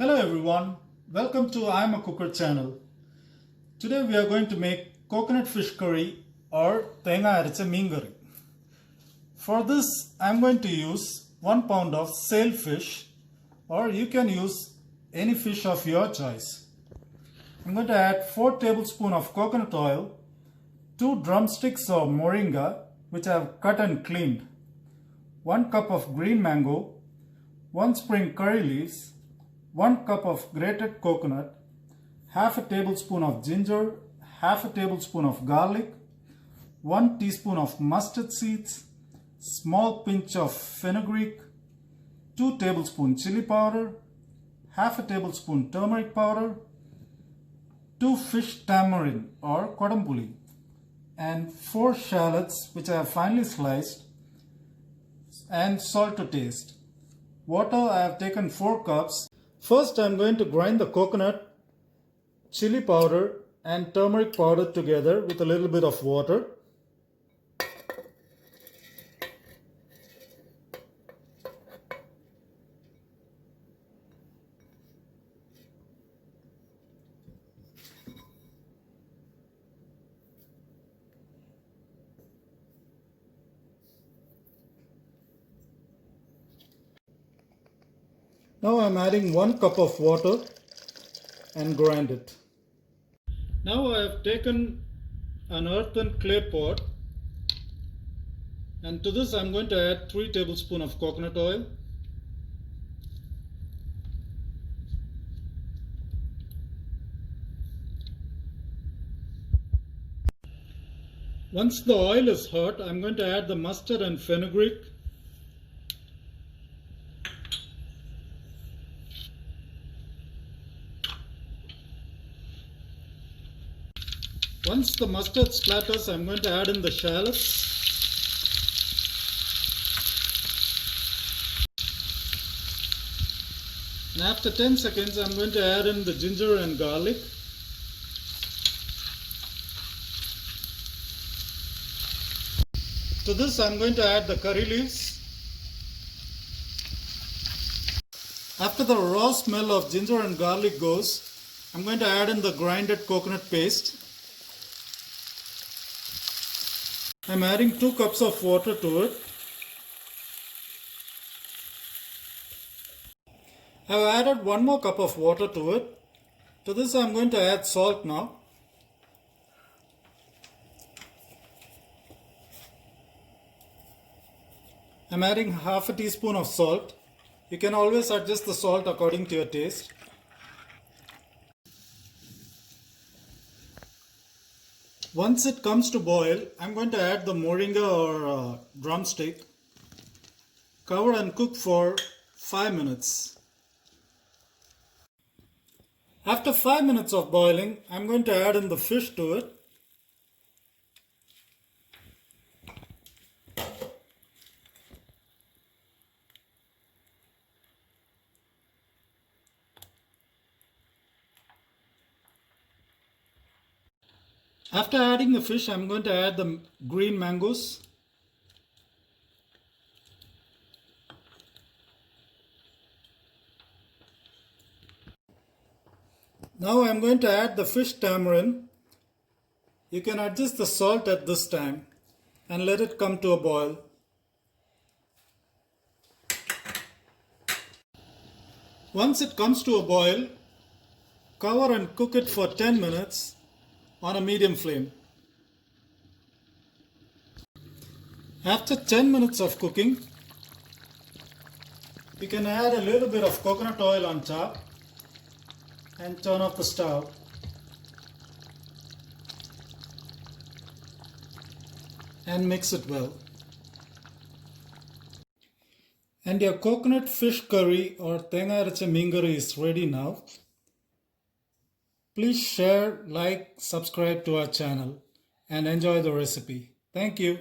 Hello everyone, welcome to imacooker channel. Today we are going to make coconut fish curry or thenga aracha meen curry. For this I am going to use 1 pound of sailfish, or you can use any fish of your choice. I am going to add 4 tablespoons of coconut oil, 2 drumsticks of moringa which I have cut and cleaned, 1 cup of green mango, 1 spring curry leaves, 1 cup of grated coconut, half a tablespoon of ginger, half a tablespoon of garlic, 1 teaspoon of mustard seeds, small pinch of fenugreek, 2 tablespoons chili powder, half a tablespoon turmeric powder, 2 fish tamarind or kodampuli, and 4 shallots which I have finely sliced, and salt to taste. Water I have taken 4 cups. First I am going to grind the coconut, chili powder and turmeric powder together with a little bit of water. Now I am adding 1 cup of water and grind it. Now I have taken an earthen clay pot, and to this I am going to add 3 tablespoons of coconut oil, once the oil is hot I am going to add the mustard and fenugreek. Once the mustard splatters, I am going to add in the shallots. And after 10 seconds, I am going to add in the ginger and garlic. To this, I am going to add the curry leaves. After the raw smell of ginger and garlic goes, I am going to add in the grinded coconut paste. I am adding 2 cups of water to it. I have added 1 more cup of water to it. To this I am going to add salt now. I am adding half a teaspoon of salt. You can always adjust the salt according to your taste. Once it comes to boil, I am going to add the moringa or drumstick. Cover and cook for 5 minutes. After 5 minutes of boiling, I am going to add in the fish to it. After adding the fish, I am going to add the green mangoes. Now I am going to add the fish tamarind. You can adjust the salt at this time and let it come to a boil. Once it comes to a boil, cover and cook it for 10 minutes on a medium flame. After 10 minutes of cooking, you can add a little bit of coconut oil on top and turn off the stove. And mix it well. And your coconut fish curry or thenga aracha meen curry is ready now. Please share, like, subscribe to our channel and enjoy the recipe. Thank you.